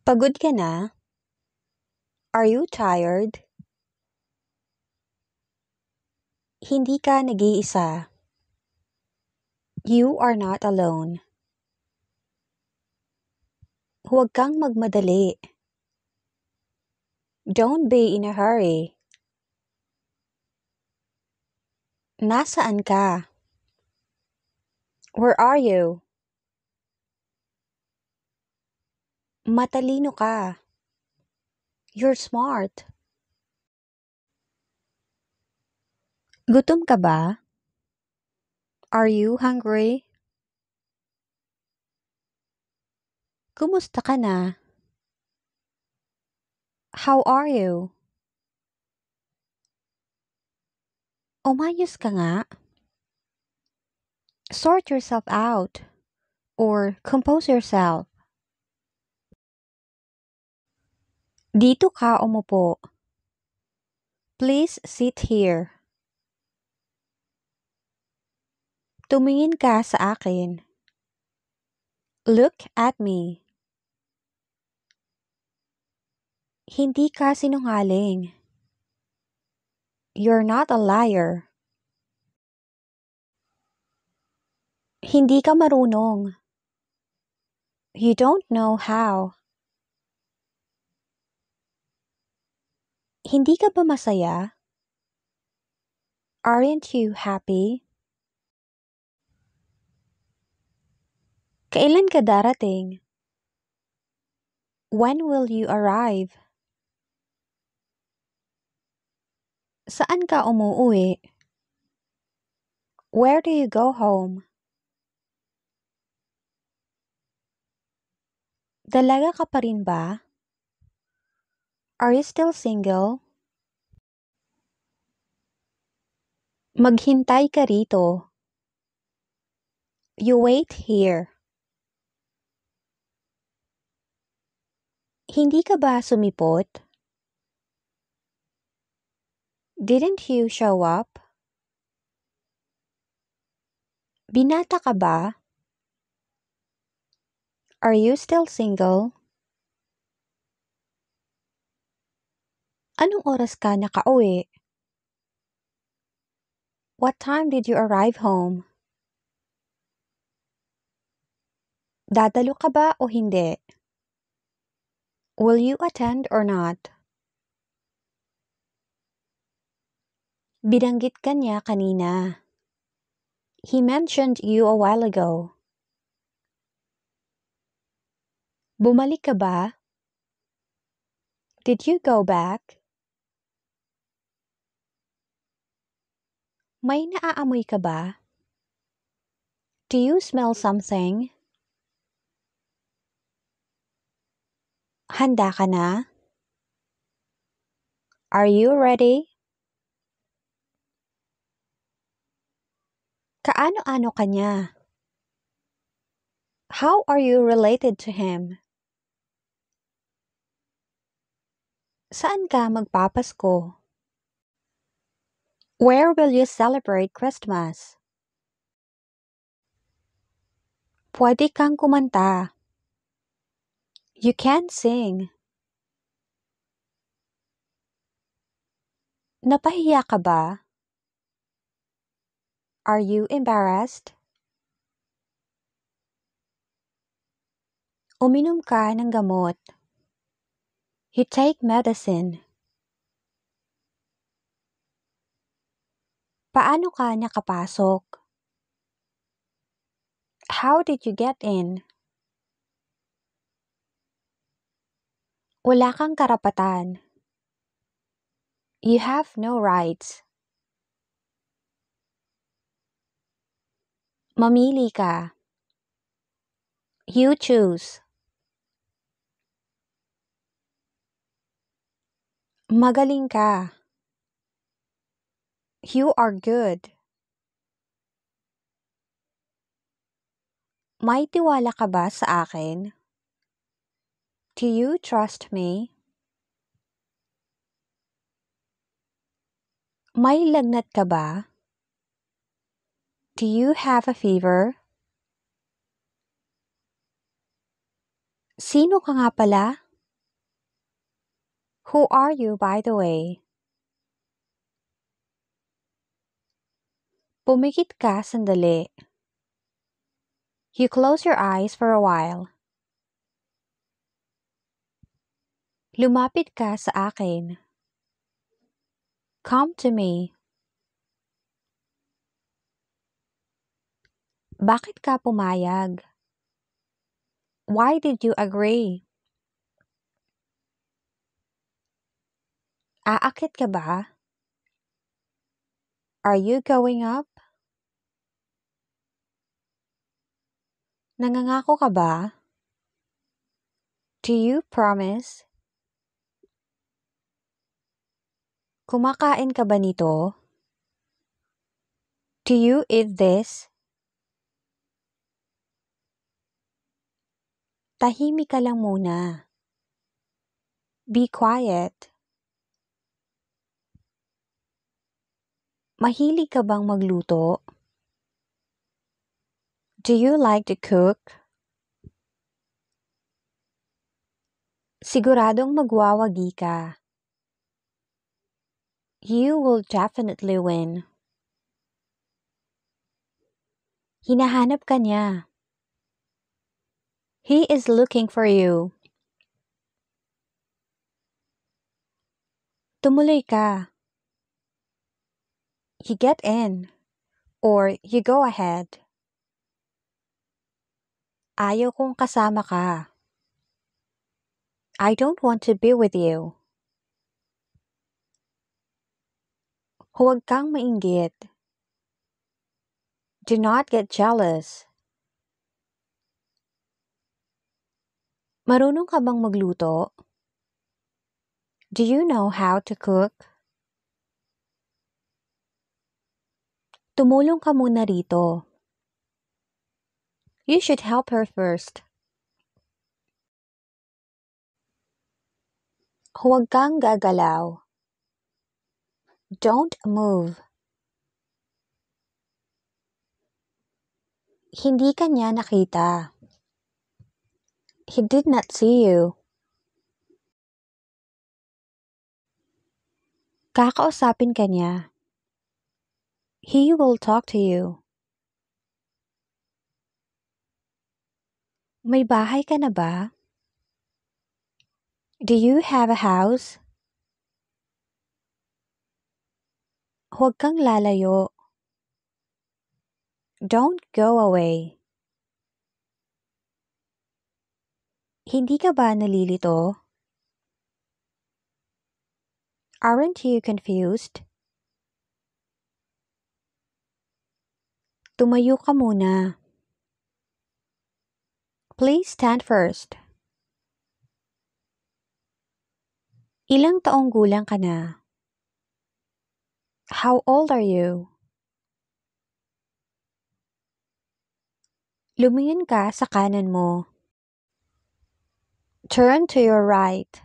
Pagod ka na? Are you tired? Hindi ka nag-iisa. You are not alone. Huwag kang magmadali. Don't be in a hurry. Nasaan ka? Where are you? Matalino ka. You're smart. Gutom ka ba? Are you hungry? Kumusta ka na? How are you? Umayos ka nga. Sort yourself out. Or compose yourself. Dito ka umupo. Please sit here. Tumingin ka sa akin. Look at me. Hindi ka sinungaling. You're not a liar. Hindi ka marunong. You don't know how. Hindi ka ba masaya? Aren't you happy? Kailan ka darating? When will you arrive? Saan ka umuuwi? Where do you go home? Dalaga ka pa rin ba? Are you still single? Maghintay ka rito. You wait here. Hindi ka ba sumipot? Didn't you show up? Binata ka ba? Are you still single? Anong oras ka nakauwi? What time did you arrive home? Dadalo ka ba o hindi? Will you attend or not? Binanggit ka niya kanina. He mentioned you a while ago. Bumalik ka ba? Did you go back? May naaamoy ka ba? Do you smell something? Handa ka na? Are you ready? Kaano-ano ka niya? How are you related to him? Saan ka magpapasko? Where will you celebrate Christmas? Pwede kang kumanta. You can sing. Napahiya ka ba? Are you embarrassed? Uminom ka ng gamot. You take medicine. Paano ka nakapasok? How did you get in? Wala kang karapatan. You have no rights. Mamili ka. You choose. Magaling ka. You are good. May tiwala ka ba sa akin? Do you trust me? May lagnat ka ba? Do you have a fever? Sino ka nga pala? Who are you, by the way? Pumikit ka sandali. You close your eyes for a while. Lumapit ka sa akin. Come to me. Bakit ka pumayag? Why did you agree? Aakit ka ba? Are you going up? Nangangako ka ba? Do you promise? Kumakain ka ba nito? Do you eat this? Tahimik ka lang muna. Be quiet. Mahilig ka bang magluto? Do you like to cook? Siguradong magwawagi ka. You will definitely win. Hinahanap ka niya. He is looking for you. Tumuloy ka. You get in. Or you go ahead. Ayaw kong kasama ka. I don't want to be with you. Huwag kang mainggit. Do not get jealous. Marunong ka bang magluto? Do you know how to cook? Tumulong ka muna rito. You should help her first. Huwag kang gagalaw. Don't move. Hindi ka niya nakita. He did not see you. Kakausapin ka niya. He will talk to you. May bahay ka na ba? Do you have a house? Huwag kang lalayo. Don't go away. Hindi ka ba nalilito? Aren't you confused? Tumayo ka muna. Please stand first. Ilang taong gulang ka na? How old are you? Lumingin ka sa kanan mo. Turn to your right.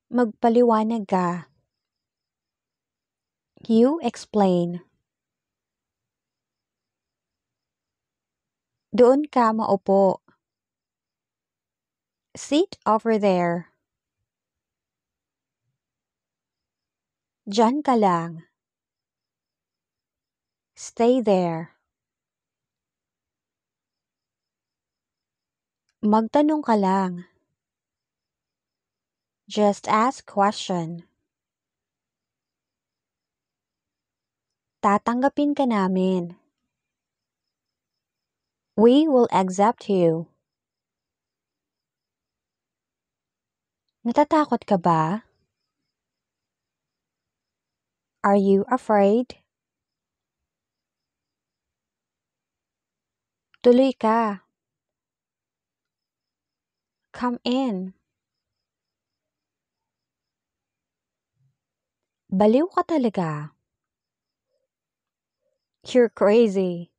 Magpaliwanag ka. You explain. Doon ka maupo. Sit over there. Diyan ka lang. Stay there. Magtanong ka lang. Just ask question. Tatanggapin ka namin. We will accept you. Natatakot ka ba? Are you afraid? Tuloy ka. Come in. Baliw ka talaga. You're crazy.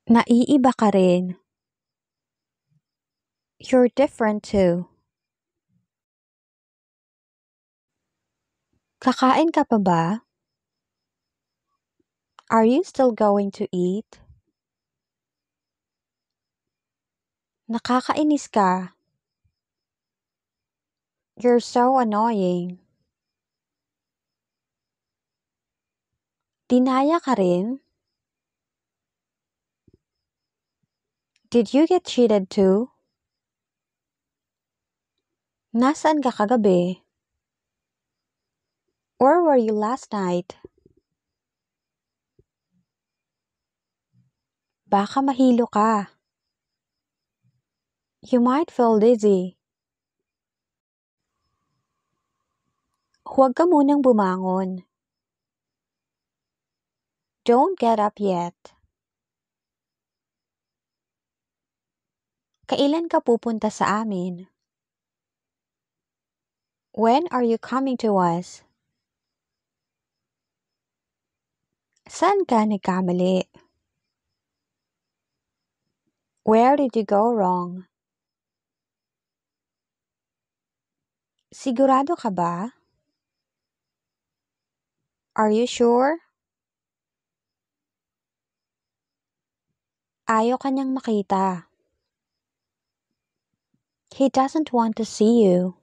Naiiba ka rin. You're different too. Kakain ka pa ba? Are you still going to eat? Nakakainis ka. You're so annoying. Dinaya ka rin? Did you get cheated too? Nasaan ka kagabi? Where were you last night? Baka mahilo ka. You might feel dizzy. Huwag ka munang bumangon. Don't get up yet. Kailan ka pupunta sa amin? When are you coming to us? Saan ka nagkamali? Where did you go wrong? Sigurado ka ba? Are you sure? Ayaw ka niyang makita. He doesn't want to see you.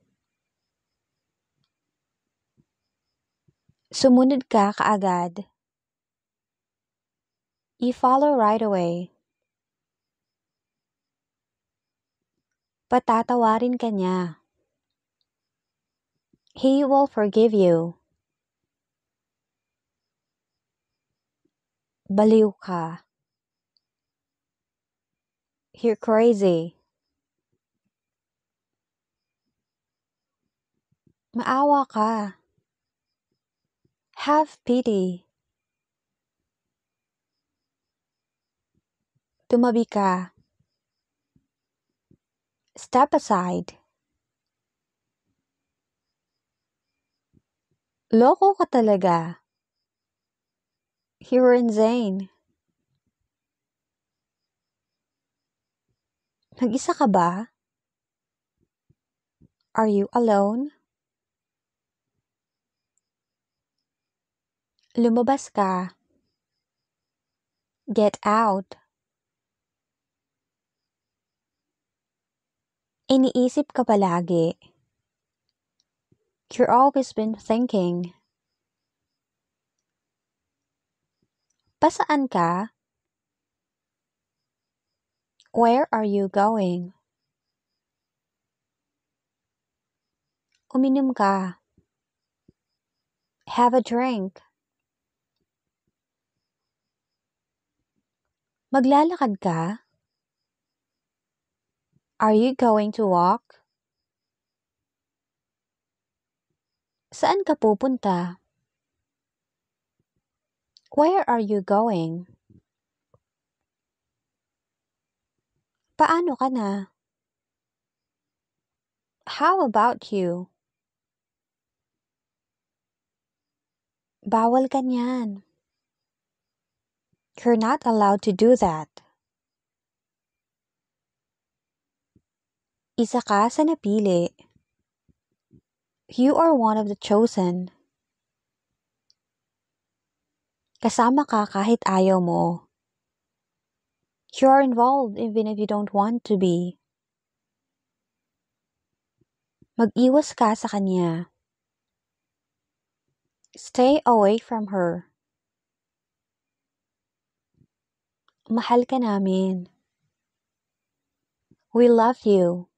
Sumunod ka kaagad. You follow right away. Patatawarin ka niya. He will forgive you. Baliw ka. You're crazy. Maawa ka. Have pity. Tumabi ka. Step aside. Loko ka talaga. You're insane. Nag-isa ka ba? Are you alone? Lumabas ka. Get out. Iniisip ka palagi. You're always been thinking. Pasaan ka? Where are you going? Uminom ka. Have a drink. Maglalakad ka? Are you going to walk? Saan ka pupunta? Where are you going? Paano ka na? How about you? Bawal ka niyan. You're not allowed to do that. Isa ka sa napili. You are one of the chosen. Kasama ka kahit ayaw mo. You are involved even if you don't want to be. Mag-iwas ka sa kanya. Stay away from her. Mahal ka namin. We love you.